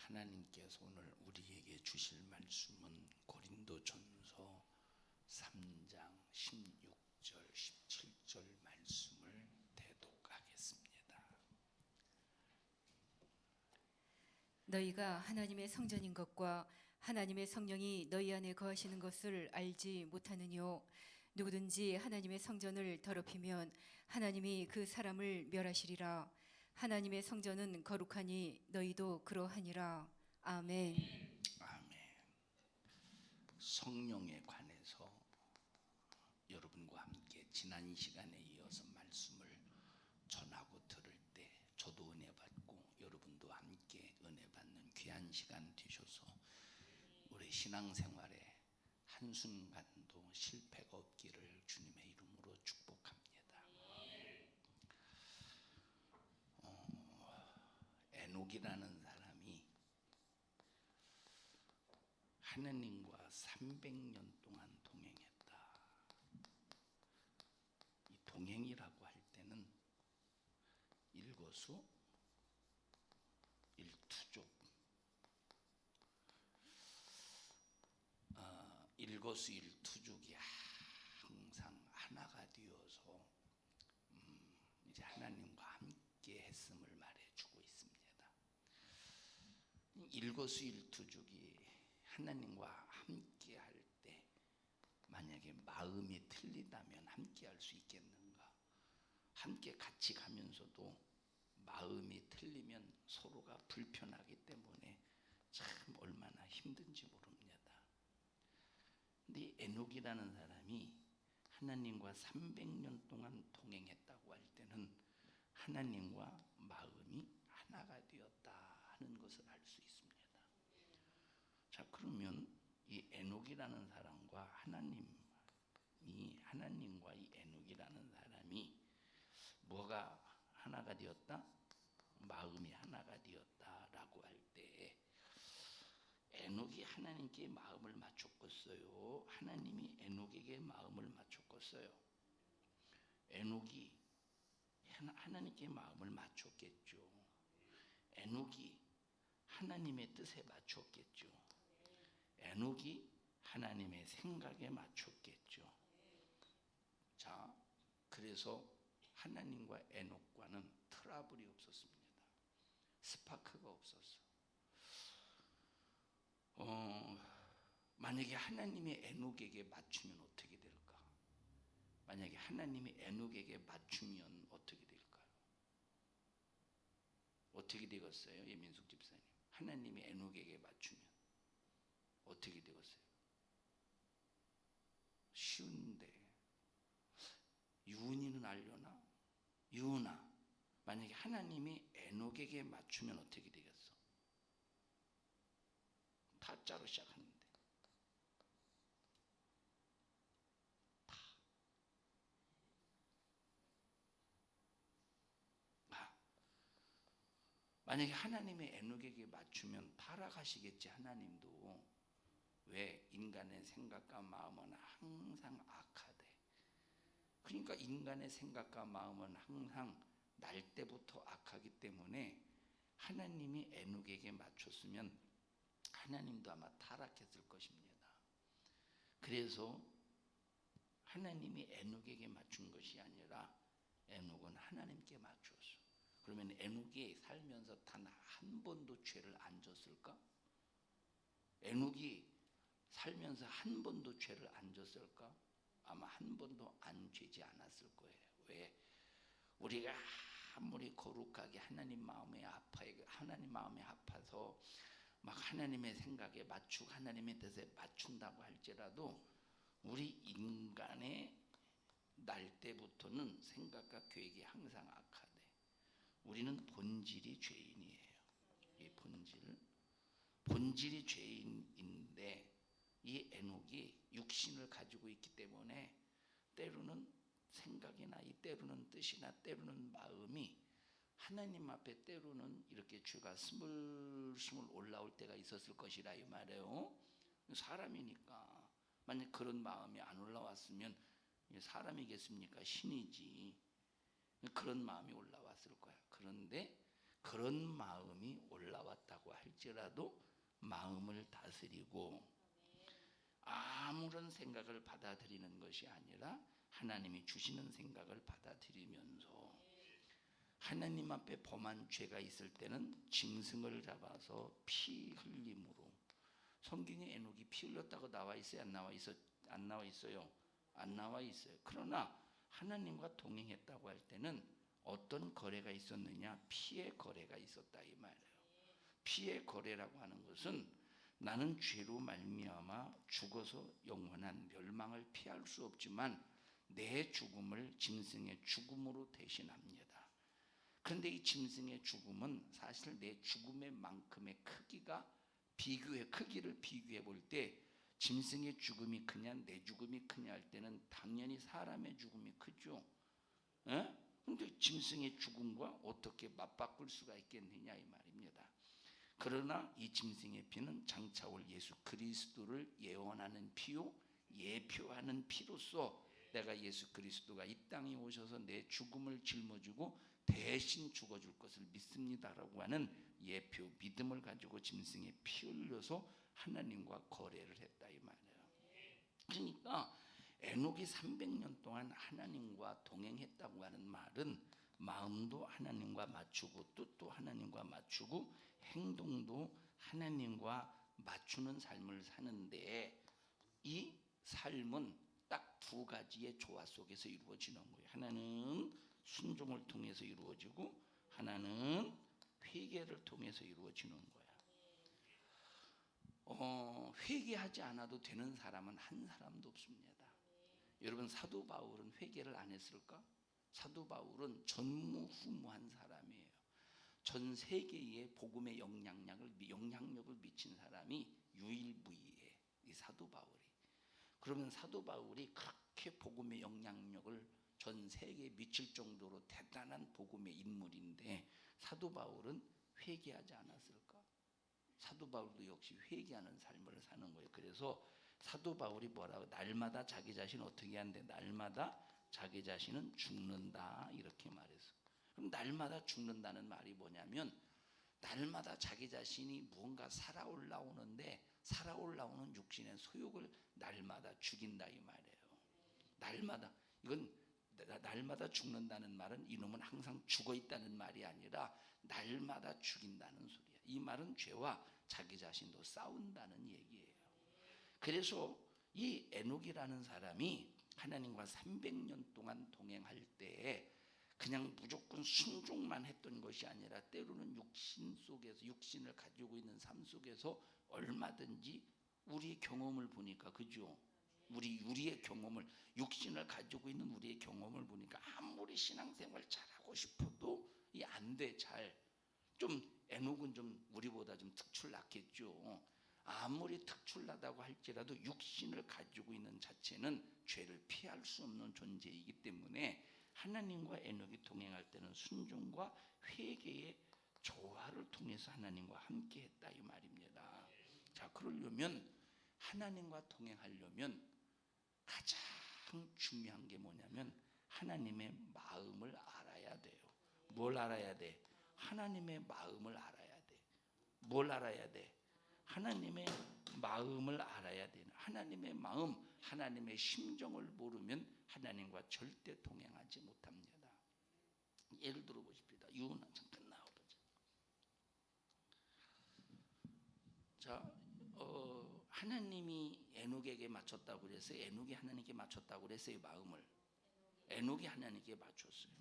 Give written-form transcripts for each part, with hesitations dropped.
하나님께서 오늘 우리에게 주실 말씀은 고린도전서 3장 16절 17절 말씀을 대독하겠습니다. 너희가 하나님의 성전인 것과 하나님의 성령이 너희 안에 거하시는 것을 알지 못하느뇨. 누구든지 하나님의 성전을 더럽히면 하나님이 그 사람을 멸하시리라. 하나님의 성전은 거룩하니 너희도 그러하니라. 아멘. 아멘. 성령에 관해서 여러분과 함께 지난 시간에 이어서 말씀을 전하고 들을 때 저도 은혜 받고 여러분도 함께 은혜 받는 귀한 시간 되셔서 우리 신앙생활에 한순간도 실패가 없기를 주님의 이름으로 축복합니다. 에녹이라는 사람이 하느님과 300년 동안 동행했다. 이 동행이라고 할 때는 일거수 일투족, 일거수일투족이 항상 하나가 되어서 이제 하나님과 함께 했음을 말해주고 있습니다. 일거수일투족이 하나님과 함께 할 때 만약에 마음이 틀리다면 함께 할 수 있겠는가? 함께 같이 가면서도 마음이 틀리면 서로가 불편하기 때문에 참 얼마나 힘든지 모릅니다. 근데 이 에녹이라는 사람이 하나님과 300년 동안 동행했다고 할 때는 하나님과 마음이 하나가 되었다 하는 것을 알 수 있습니다. 자, 그러면 이 에녹이라는 사람과 하나님과 이 에녹이라는 사람이 뭐가 하나가 되었다? 마음이 하나가 되었다라고 할 때 에녹이 하나님께 마음을 맞췄겠어요? 하나님이 에녹에게 마음을 맞췄겠어요? 에녹이 하나님께 마음을 맞췄겠죠. 에녹이 하나님의 뜻에 맞췄겠죠. 에녹이 하나님의 생각에 맞췄겠죠. 자, 그래서 하나님과 에녹과는 트러블이 없었습니다. 스파크가 없었어. 만약에 하나님이 에녹에게 맞추면 어떻게 될까? 만약에 하나님이 에녹에게 맞추면 어떻게 될까요? 어떻게 되겠어요? 예민숙 집사님, 하나님이 에녹에게 맞추면 어떻게 되겠어요? 쉬운데 유은이는 알려나? 유은아, 만약에 하나님이 에녹에게 맞추면 어떻게 되겠어? 타짜로 시작하는데 만약에 하나님이 에녹에게 맞추면 타락하시겠지. 하나님도. 왜? 인간의 생각과 마음은 항상 악하대. 그러니까 인간의 생각과 마음은 항상 날 때부터 악하기 때문에 하나님이 에녹에게 맞췄으면 하나님도 아마 타락했을 것입니다. 그래서 하나님이 에녹에게 맞춘 것이 아니라 에녹은 하나님께 맞췄어. 그러면 에녹이 살면서 단 한 번도 죄를 안 졌을까? 에녹이 살면서 한 번도 죄를 안 졌을까? 아마 한 번도 안 죄지 않았을 거예요. 왜? 우리가 아무리 거룩하게 하나님 마음에 아파서 막 하나님의 생각에 맞추고 하나님의 뜻에 맞춘다고 할지라도 우리 인간의 날 때부터는 생각과 계획이 항상 악하대. 우리는 본질이 죄인이에요. 이 본질이 죄인인데 이 에녹이 육신을 가지고 있기 때문에 때로는 생각이나 때로는 뜻이나 때로는 마음이 하나님 앞에 때로는 이렇게 죄가 스물스물 올라올 때가 있었을 것이라 이 말이에요. 사람이니까 만약 그런 마음이 안 올라왔으면 사람이겠습니까? 신이지. 그런 마음이 올라왔을 거야. 그런데 그런 마음이 올라왔다고 할 할지라도 마음을 다스리고 아무런 생각을 받아들이는 것이 아니라 하나님이 주시는 생각을 받아들이면서 하나님 앞에 범한 죄가 있을 때는 짐승을 잡아서 피 흘림으로, 성경에 에녹이 피 흘렸다고 나와 있어요? 안 나와 있어? 안 나와 있어요? 안 나와 있어요. 그러나 하나님과 동행했다고 할 때는 어떤 거래가 있었느냐? 피의 거래가 있었다 이 말이에요. 피의 거래라고 하는 것은 나는 죄로 말미암아 죽어서 영원한 멸망을 피할 수 없지만 내 죽음을 짐승의 죽음으로 대신합니다. 그런데 이 짐승의 죽음은 사실 내 죽음의 만큼의 크기를 비교해 볼 때 짐승의 죽음이 크냐 내 죽음이 크냐 할 때는 당연히 사람의 죽음이 크죠. 그런데 짐승의 죽음과 어떻게 맞바꿀 수가 있겠느냐 이 말입니다. 그러나 이 짐승의 피는 장차 올 예수 그리스도를 예언하는 피요 예표하는 피로서 내가 예수 그리스도가 이 땅에 오셔서 내 죽음을 짊어지고 대신 죽어줄 것을 믿습니다라고 하는 예표 믿음을 가지고 짐승의 피 흘려서 하나님과 거래를 했다 이 말이에요. 그러니까 에녹이 300년 동안 하나님과 동행했다고 하는 말은 마음도 하나님과 맞추고 뜻도 하나님과 맞추고 행동도 하나님과 맞추는 삶을 사는데 이 삶은 딱 두 가지의 조화 속에서 이루어지는 거예요. 하나는 순종을 통해서 이루어지고 하나는 회개를 통해서 이루어지는 거야. 회개하지 않아도 되는 사람은 한 사람도 없습니다. 여러분 사도 바울은 회개를 안 했을까? 사도 바울은 전무후무한 사람이에요. 전 세계에 복음의 영향력을 미친 사람이 유일무이해 이 사도 바울이. 그러면 사도 바울이 그렇게 복음의 영향력을 전 세계에 미칠 정도로 대단한 복음의 인물인데 사도 바울은 회개하지 않았을까? 사도 바울도 역시 회개하는 삶을 사는 거예요. 그래서 사도 바울이 뭐라고 날마다 자기 자신 어떻게 하는데 날마다 자기 자신은 죽는다 이렇게 말했어. 그럼 날마다 죽는다는 말이 뭐냐면 날마다 자기 자신이 무언가 살아올라오는데 살아올라오는 육신의 소욕을 날마다 죽인다 이 말이에요. 날마다 죽는다는 말은 이놈은 항상 죽어 있다는 말이 아니라 날마다 죽인다는 소리야. 이 말은 죄와 자기 자신도 싸운다는 얘기예요. 그래서 이 에녹이라는 사람이 하나님과 300년 동안 동행할 때에 그냥 무조건 순종만 했던 것이 아니라 때로는 육신을 가지고 있는 삶 속에서 얼마든지 우리의 경험을 보니까 그죠? 우리의 경험을 육신을 가지고 있는 우리의 경험을 보니까 아무리 신앙생활 잘하고 싶어도 이 안 돼 잘. 좀 에녹은 좀 우리보다 좀 특출났겠죠. 아무리 특출나다고 할지라도 육신을 가지고 있는 자체는 죄를 피할 수 없는 존재이기 때문에 하나님과 에녹이 동행할 때는 순종과 회개의 조화를 통해서 하나님과 함께 했다 이 말입니다. 자, 그러려면 하나님과 동행하려면 가장 중요한 게 뭐냐면 하나님의 마음을 알아야 돼요. 뭘 알아야 돼? 하나님의 마음을 알아야 돼. 뭘 알아야 돼? 하나님의 마음을 알아야 되는 하나님의 마음, 하나님의 심정을 모르면 하나님과 절대 동행하지 못합니다. 예를 들어 보십시다. 유언 잠깐 나와보자. 자, 하나님이 에녹에게 맞췄다고 그랬어요. 에녹이 하나님께 맞췄다고 그랬어요. 마음을 에녹이 하나님께 맞췄어요.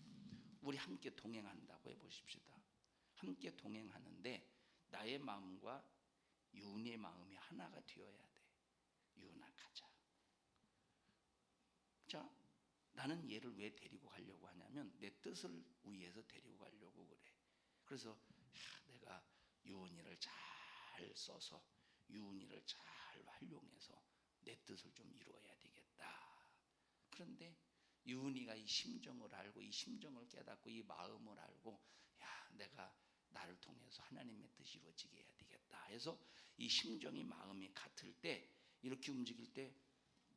우리 함께 동행한다고 해보십시다. 함께 동행하는데 나의 마음과 유은의 마음이 하나가 되어야 돼. 유은아 가자. 자, 나는 얘를 왜 데리고 가려고 하냐면 내 뜻을 위해서 데리고 가려고 그래. 그래서 내가 유은이를 잘 써서 유은이를 잘 활용해서 내 뜻을 좀 이루어야 되겠다. 그런데 유은이가 이 심정을 알고 이 심정을 깨닫고 이 마음을 알고 야 내가 나를 통해서 하나님의 뜻이 이루어지게 해야 되겠다 해서 이 심정이 마음이 같을 때 이렇게 움직일 때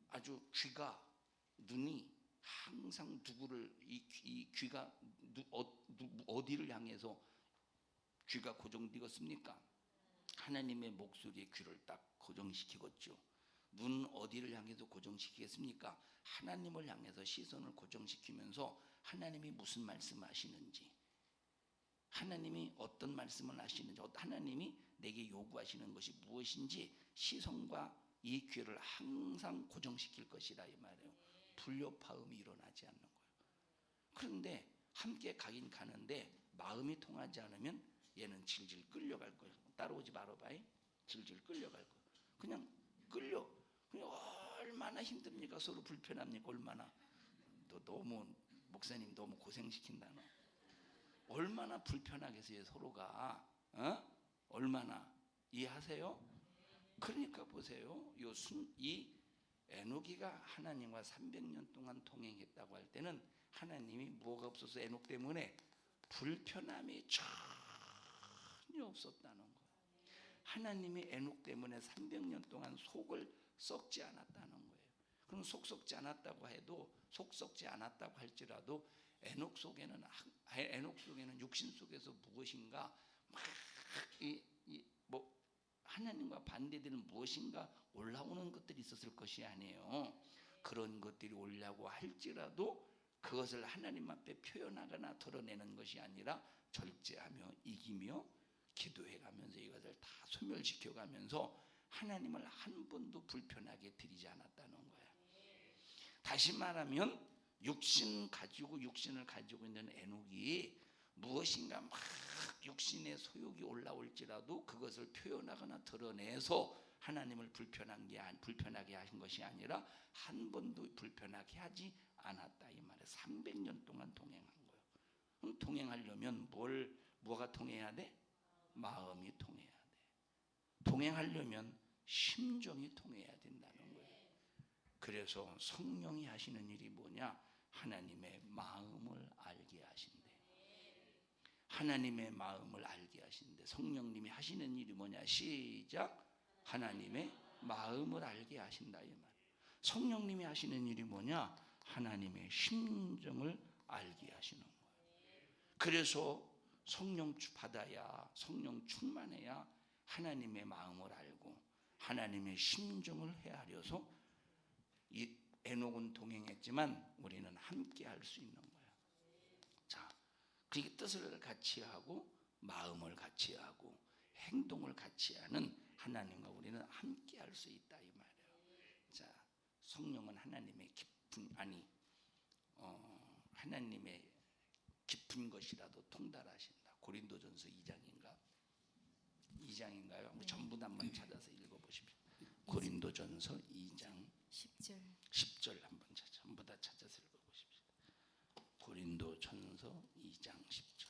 아주 귀가 눈이 항상 누구를 이 귀가 어디를 향해서 귀가 고정되었습니까? 하나님의 목소리에 귀를 딱 고정시키겠죠. 눈 어디를 향해서 고정시키겠습니까? 하나님을 향해서 시선을 고정시키면서 하나님이 무슨 말씀하시는지, 하나님이 어떤 말씀을 하시는지, 하나님이 내게 요구하시는 것이 무엇인지 시선과 이 귀를 항상 고정시킬 것이라 이 말이에요. 불협화음이 일어나지 않는 거예요. 그런데 함께 가긴 가는데 마음이 통하지 않으면 얘는 질질 끌려갈 거예요. 따라오지 말아봐요. 질질 끌려갈 거예요. 그냥 끌려. 그냥 얼마나 힘듭니까? 서로 불편합니까? 얼마나. 너무 목사님 너무 고생시킨다 너. 얼마나 불편하겠어요 서로가. 얼마나. 이해하세요? 그러니까 보세요. 이 에녹이가 하나님과 300년 동안 동행했다고 할 때는 하나님이 뭐가 없어서 에녹 때문에 불편함이 전혀 없었다는 거예요. 하나님이 에녹 때문에 300년 동안 속을 썩지 않았다는 거예요. 그럼 속 썩지 않았다고 해도, 속 썩지 않았다고 할지라도 에녹 속에는 육신 속에서 무엇인가 뭐 하나님과 반대되는 무엇인가 올라오는 것들이 있었을 것이 아니에요. 그런 것들이 올라오고 할지라도 그것을 하나님 앞에 표현하거나 드러내는 것이 아니라 절제하며 이기며 기도해가면서 이것을 다 소멸시켜가면서 하나님을 한 번도 불편하게 드리지 않았다는 거예요. 다시 말하면 육신을 가지고 있는 에녹이 무엇인가 막 육신의 소욕이 올라올지라도 그것을 표현하거나 드러내서 하나님을 불편하게 하신 것이 아니라 한 번도 불편하게 하지 않았다 이 말이에요. 300년 동안 동행한 거예요. 그럼 동행하려면 뭐가 통해야 돼? 마음이 통해야 돼. 동행하려면 심정이 통해야 된다는 거예요. 그래서 성령이 하시는 일이 뭐냐? 하나님의 마음을 알게 하신대. 하나님의 마음을 알게 하신대. 성령님이 하시는 일이 뭐냐? 시작. 하나님의 마음을 알게 하신다 이 말. 성령님이 하시는 일이 뭐냐? 하나님의 심정을 알게 하시는 거예요. 그래서 성령 받아야, 성령 충만해야 하나님의 마음을 알고 하나님의 심정을 헤아려서 이 에녹은 동행했지만 우리는 함께 할 수 있는 거예요. 자, 그 뜻을 같이 하고 마음을 같이 하고 행동을 같이 하는 하나님과 우리는 함께 할 수 있다 이 말이에요. 자, 성령은 하나님의 하나님의 깊은 것이라도 통달하신다. 고린도전서 2장인가요? 네. 전부 다 한번 찾아서 읽어보십시오. 고린도전서 2장 10절 한번 전부 다 찾아서 읽어보십시오. 고린도전서 2장 10절.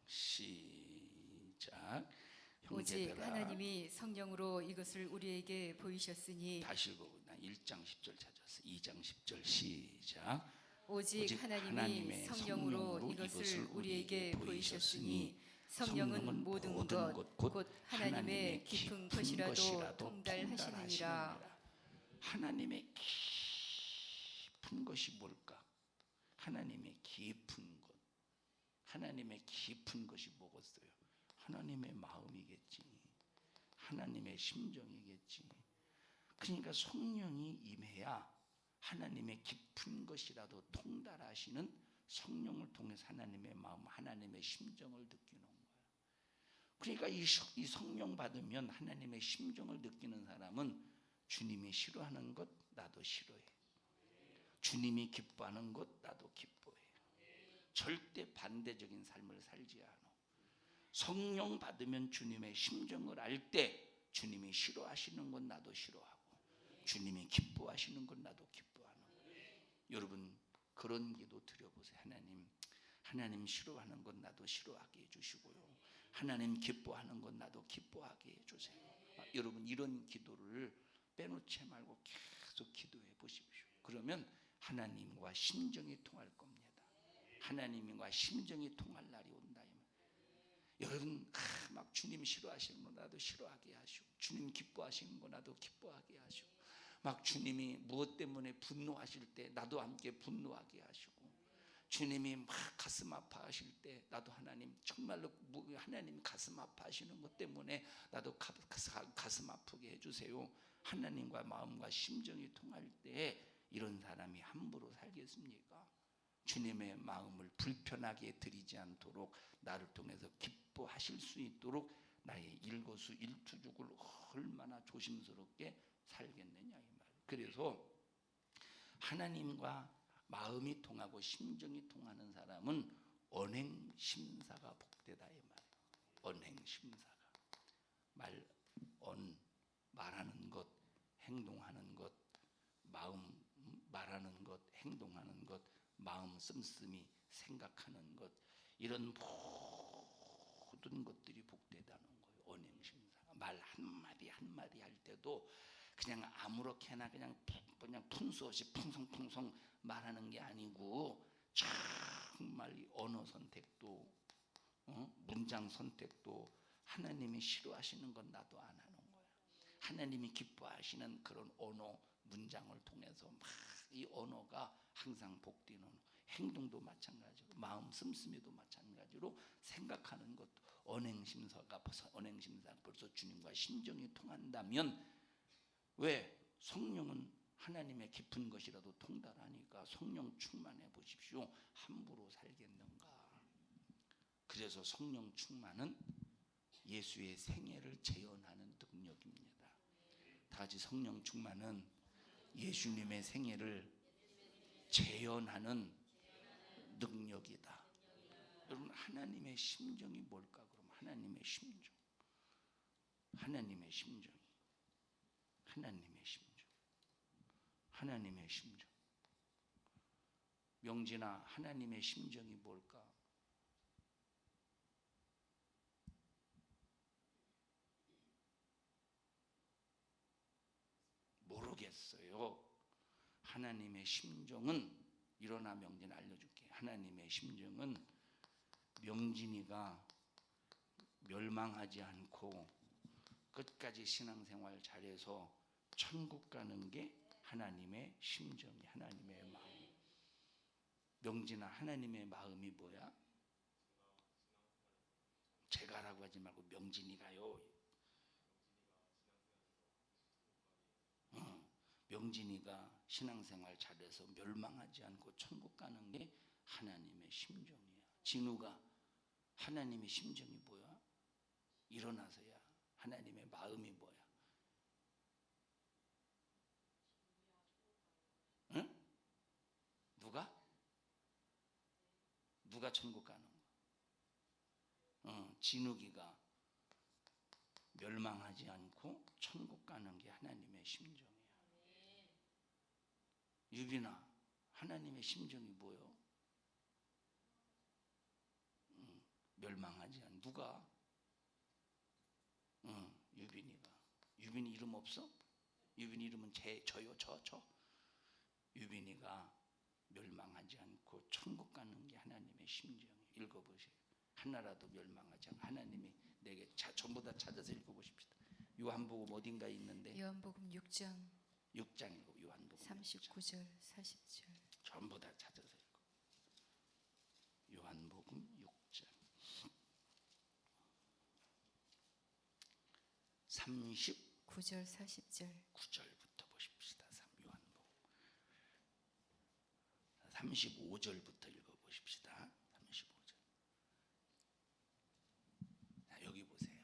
시작. 오직 형제들아, 하나님이 성령으로 이것을 우리에게 보이셨으니. 다시 읽어. 1장 10절 찾았어. 2장 10절 시작. 오직 하나님이 성령으로 이것을 우리에게 보이셨으니 성령은 모든 것 곧 하나님의 깊은 것이라도 통달하시느니라. 하나님의 깊은 것이 뭘까? 하나님의 깊은 것. 하나님의 깊은 것이 뭐겠어요? 하나님의 마음이겠지. 하나님의 심정이겠지. 그러니까 성령이 임해야 하나님의 깊은 것이라도 통달하시는 성령을 통해서 하나님의 마음, 하나님의 심정을 느끼는 거예요. 그러니까 이 성령 받으면 하나님의 심정을 느끼는 사람은 주님이 싫어하는 것 나도 싫어해. 주님이 기뻐하는 것 나도 기뻐해. 절대 반대적인 삶을 살지 않아. 성령 받으면 주님의 심정을 알 때 주님이 싫어하시는 건 나도 싫어하고 주님이 기뻐하시는 건 나도 기뻐하는 거예요. 여러분 그런 기도 드려보세요. 하나님 싫어하는 건 나도 싫어하게 해주시고요. 하나님 기뻐하는 건 나도 기뻐하게 해주세요. 여러분 이런 기도를 빼놓지 말고 계속 기도해 보십시오. 그러면 하나님과 심정이 통할 겁니다. 하나님과 심정이 통할 날이 온다. 여러분 막 주님 싫어하시는 거 나도 싫어하게 하시고 주님 기뻐하시는 거 나도 기뻐하게 하시고 막 주님이 무엇 때문에 분노하실 때 나도 함께 분노하게 하시고 주님이 막 가슴 아파하실 때 나도 하나님 정말로 하나님 가슴 아파하시는 것 때문에 나도 가슴 아프게 해주세요. 하나님과 마음과 심정이 통할 때 이런 사람이 함부로 살겠습니까? 주님의 마음을 불편하게 드리지 않도록 나를 통해서 기뻐하실 수 있도록 나의 일거수일투족을 얼마나 조심스럽게 살겠느냐 이 말. 그래서 하나님과 마음이 통하고 심정이 통하는 사람은 언행심사가 복되다 이 말. 언행심사가 말하는 것, 행동하는 것, 마음 말하는 것, 행동하는 것, 마음 씀씀이 생각하는 것, 이런 모든 것들이 복되다는 거예요. 언행심사가 말 한마디 한마디 할 때도 그냥 아무렇게나 그냥 푼수 없이 풍성풍성 말하는 게 아니고 정말 언어 선택도 문장 선택도 하나님이 싫어하시는 건 나도 안 하는 거야. 하나님이 기뻐하시는 그런 언어 문장을 통해서 막 이 언어가 항상 복되는 행동도 마찬가지로 마음 씀씀이도 마찬가지로 생각하는 것도 언행심사가 벌써 주님과 심정이 통한다면 왜 성령은 하나님의 깊은 것이라도 통달하니까 성령 충만해 보십시오. 함부로 살겠는가. 그래서 성령 충만은 예수의 생애를 재현하는 능력입니다. 다 같이 성령 충만은 예수님의 생애를 재현하는 능력이다. 여러분 하나님의 심정이 뭘까? 그럼 하나님의 심정, 하나님의 심정, 하나님의 심정, 하나님의 심정. 명진아, 하나님의 심정이 뭘까? 모르겠어요. 하나님의 심정은 일어나 명진 알려줄게. 하나님의 심정은 명진이가 멸망하지 않고 끝까지 신앙생활 잘해서 천국 가는 게 하나님의 심정이, 하나님의 마음. 명진아, 하나님의 마음이 뭐야? 제가라고 하지 말고 명진이가요. 명진이가 신앙생활 잘해서 멸망하지 않고 천국 가는 게 하나님의 심정이야. 진우가 하나님의 심정이 뭐야? 일어나서야. 하나님의 마음이 뭐야? 응? 누가 천국 가는 거? 진욱이가 멸망하지 않고 천국 가는 게 하나님의 심정이야. 유빈아, 하나님의 심정이 뭐요? 멸망하지 않. 누가? 유빈이가. 유빈이 이름 없어? 유빈이 이름은 저요, 저. 유빈이가 멸망하지 않고 천국 가는 게 하나님의 심정이에요. 읽어보세요. 하나라도 멸망하지 않고 하나님이 내게 전부 다 찾아서 읽어보십시다. 요한복음 어딘가에 있는데 요한복음 6장 6장이고 요한복음 39절 40절 전부 다 찾아서 읽어. 요한복음 6장 39절 40절 9절부터 보십시다. 요한복음 35절부터 읽어보십시다. 35절. 자, 여기 보세요.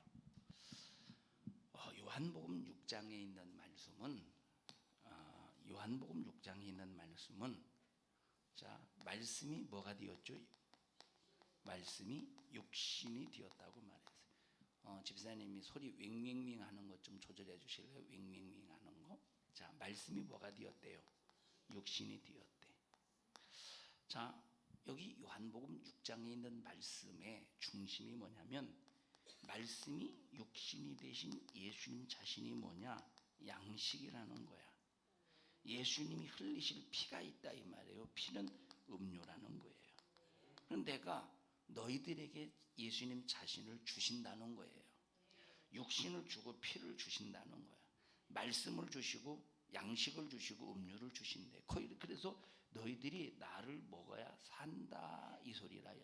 요한복음 6장에 있는 말씀은 요한복음 6장에 있는 말씀은 자, 말씀이 뭐가 되었죠? 말씀이 육신이 되었다고 말했어요. 집사님이 소리 윙윙윙 하는 것 좀 조절해 주실래요? 윙윙윙 하는 거. 자, 말씀이 뭐가 되었대요? 육신이 되었대. 자, 여기 요한복음 6장에 있는 말씀의 중심이 뭐냐면 말씀이 육신이 되신 예수님 자신이 뭐냐? 양식이라는 거야. 예수님이 흘리실 피가 있다 이 말이에요. 피는 음료라는 거예요. 그럼 내가 너희들에게 예수님 자신을 주신다는 거예요. 육신을 주고 피를 주신다는 거야. 말씀을 주시고 양식을 주시고 음료를 주신대. 그래서 너희들이 나를 먹어야 산다 이 소리라.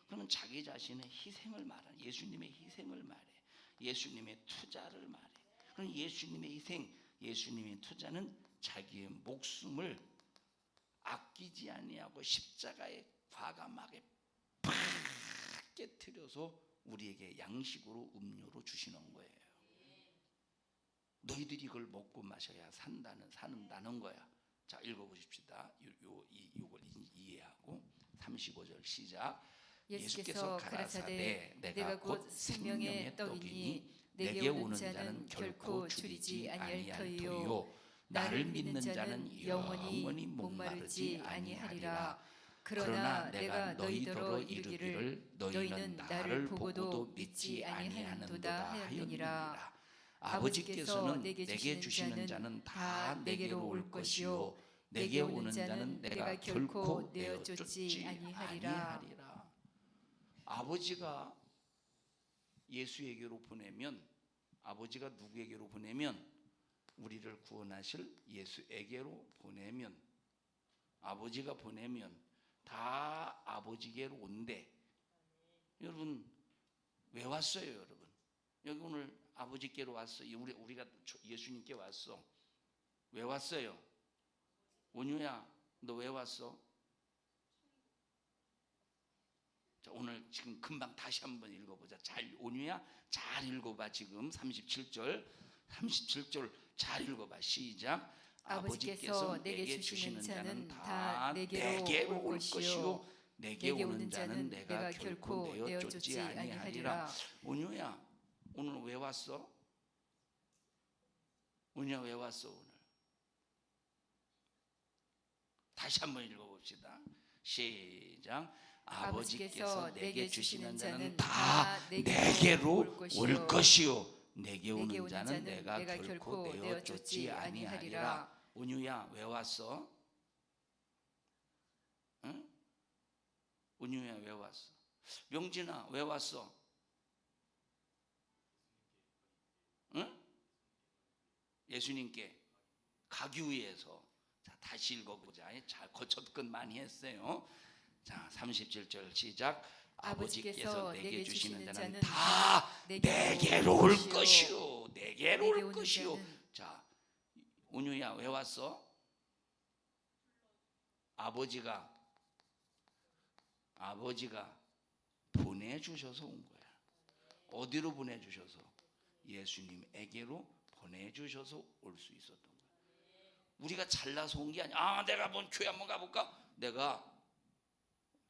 그러면 자기 자신의 희생을 말하는, 예수님의 희생을 말해, 예수님의 투자를 말해. 그럼 예수님의 희생, 예수님의 투자는 자기의 목숨을 아끼지 아니하고 십자가에 과감하게 팍 깨트려서 우리에게 양식으로 음료로 주시는 거예요. 너희들이 이걸 먹고 마셔야 산다는 거야. 자, 읽어보십시다. 이걸 이해하고 35절 시작. 예수께서 가라사대 내가 곧 생명의 떡이니 내게 오는 자는 결코 줄이지 아니할 터이요 나를 믿는 자는 영원히 목마르지 아니하리라. 그러나 내가 너희더러 이르기를 너희는 나를 보고도 믿지 아니하는도다 하였느니라. 아버지께서는 내게 주시는 자는 다 내게로 올 것이요 내게 오는 자는 내가 결코 내어 쫓지 아니하리라. 아버지가 예수에게로 보내면, 아버지가 누구에게로 보내면, 우리를 구원하실 예수에게로 보내면, 아버지가 보내면 다 아버지께로 온대. 여러분 왜 왔어요? 여러분 여기 오늘 아버지께로 왔어요. 우리가 예수님께 왔어. 왜 왔어요? 온유야, 너 왜 왔어? 자, 오늘 지금 금방 다시 한번 읽어보자. 잘, 온유야, 잘 읽어봐. 지금 37절 잘 읽어봐. 시작. 아버지께서 내게 주시는 자는 다 내게로 올 것이요 내게 오는 자는 내가 결코 내어 쫓지 아니하리라. 온유야, 오늘 왜 왔어? 온유야, 왜 왔어 오늘? 다시 한번 읽어봅시다. 시작. 아버지께서 내게 주시는 자는 다 내게로 올 것이요 내게 오는 자는 내가 결코 내어 쫓지 아니하리라. 온유야, 왜 왔어? 응? 온유야, 왜 왔어? 명진아, 왜 왔어? 응? 예수님께 가기 위해서. 자, 다시 읽어보자. 잘 거쳤건 많이 했어요. 자, 37절 시작. 아버지께서 내게 주시는 자는 다 내게로 올 것이요 내게로 올 것이요. 자, 온유야, 왜 왔어? 아버지가 보내주셔서 온 거야. 어디로 보내주셔서? 예수님에게로 보내주셔서 올 수 있었던 거야. 우리가 잘나서 온 게 아니야. 아, 내가 뭔 교회 한번 가볼까? 내가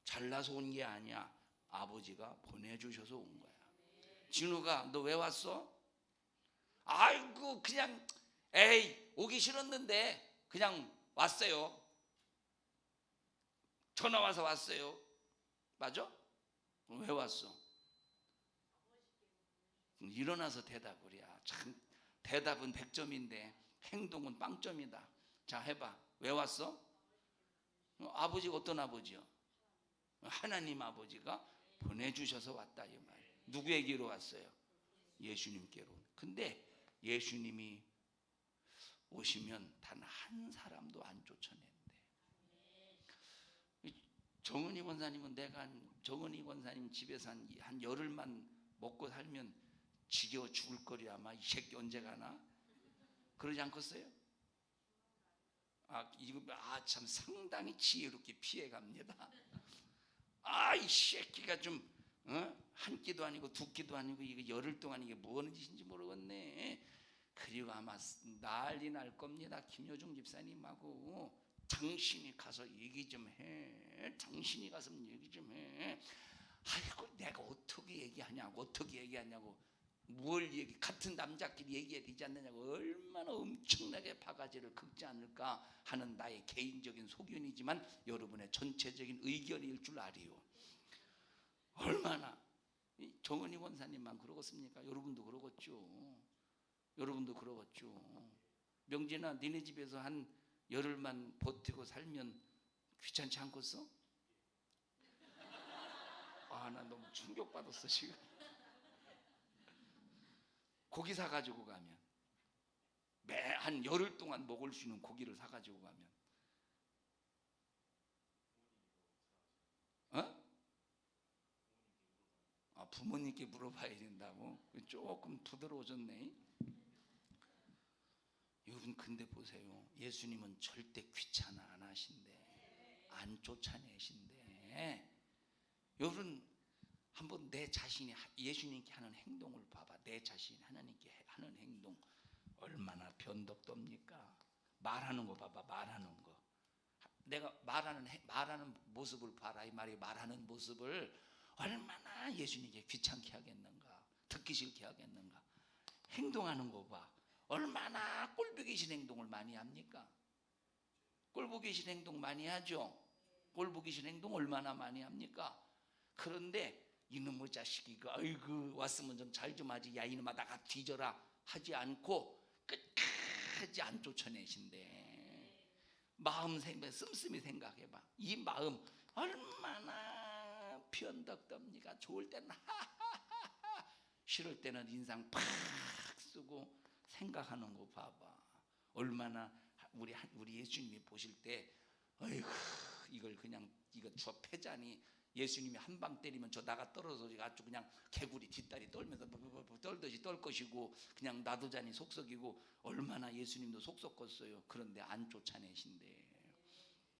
잘나서 온 게 아니야. 아버지가 보내주셔서 온 거야. 진우가, 너 왜 왔어? 아이고, 그냥 오기 싫었는데 그냥 왔어요. 전화 와서 왔어요. 맞아? 왜 왔어? 일어나서 대답을 해. 참, 대답은 100점인데 행동은 빵점이다. 자, 해봐. 왜 왔어? 아버지가 어떤 아버지요? 하나님 아버지가 보내주셔서 왔다 이 말. 누구에게로 왔어요? 예수님께로. 근데 예수님이 오시면 단 한 사람도 안 쫓아낸대. 정은희 권사님은 내가 정은희 권사님 집에서 한 열흘만 먹고 살면 지겨워 죽을 거리. 아마 이 새끼 언제 가나? 그러지 않겠어요? 참 상당히 지혜롭게 피해갑니다. 이 새끼가 좀 한 끼도 아니고 두 끼도 아니고 이게 열흘 동안 이게 뭐 하는 짓인지 모르겠네. 그리고 아마 난리 날 겁니다. 김효중 집사님하고. 당신이 가서 얘기 좀 해. 당신이 가서 얘기 좀 해. 아이고, 내가 어떻게 얘기하냐고. 뭘 같은 남자끼리 얘기해야 되지 않느냐고. 얼마나 엄청나게 바가지를 긁지 않을까 하는 나의 개인적인 소견이지만 여러분의 전체적인 의견일 줄 알아요. 얼마나 정은희 권사님만 그러겠습니까? 여러분도 그러겠죠. 명진아, 니네 집에서 한 열흘만 버티고 살면 귀찮지 않겠어? 나 너무 충격받았어 지금. 고기 사가지고 가면 한 열흘 동안 먹을 수 있는 고기를 사가지고 가면 부모님께 물어봐야 된다고? 조금 부드러워졌네. 여러분 근데 보세요. 예수님은 절대 귀찮아 안 하신대. 안 쫓아내신대. 여러분 한번 내 자신이 예수님께 하는 행동을 봐봐. 내 자신이 하나님께 하는 행동 얼마나 변덕덥니까? 말하는 거 봐봐. 말하는 거. 내가 말하는 모습을 봐라. 이 말이 말하는 모습을 얼마나 예수님께 귀찮게 하겠는가? 듣기 싫게 하겠는가? 행동하는 거 봐. 얼마나 꼴보기신 행동을 많이 합니까? 꼴보기신 행동 많이 하죠. 꼴보기신 행동 얼마나 많이 합니까? 그런데 이놈의 자식이 아이고 왔으면 좀 잘 좀 하지. 야 이놈아 나가 뒤져라 하지 않고 끝까지 안 쫓아내신대. 마음 씀씀이 생각해봐. 이 마음 얼마나 변덕덥니까? 좋을 때는 하하하하, 싫을 때는 인상 팍 쓰고 생각하는 거 봐봐. 얼마나 우리 예수님이 보실 때 어이구 이걸 그냥 이거 저 패자니 예수님이 한 방 때리면 저 나가 떨어져 아주 그냥 개구리 뒷다리 떨면서 떨듯이 떨 것이고 그냥 놔두자니 속썩이고 얼마나 예수님도 속썩었어요. 그런데 안 쫓아내신대.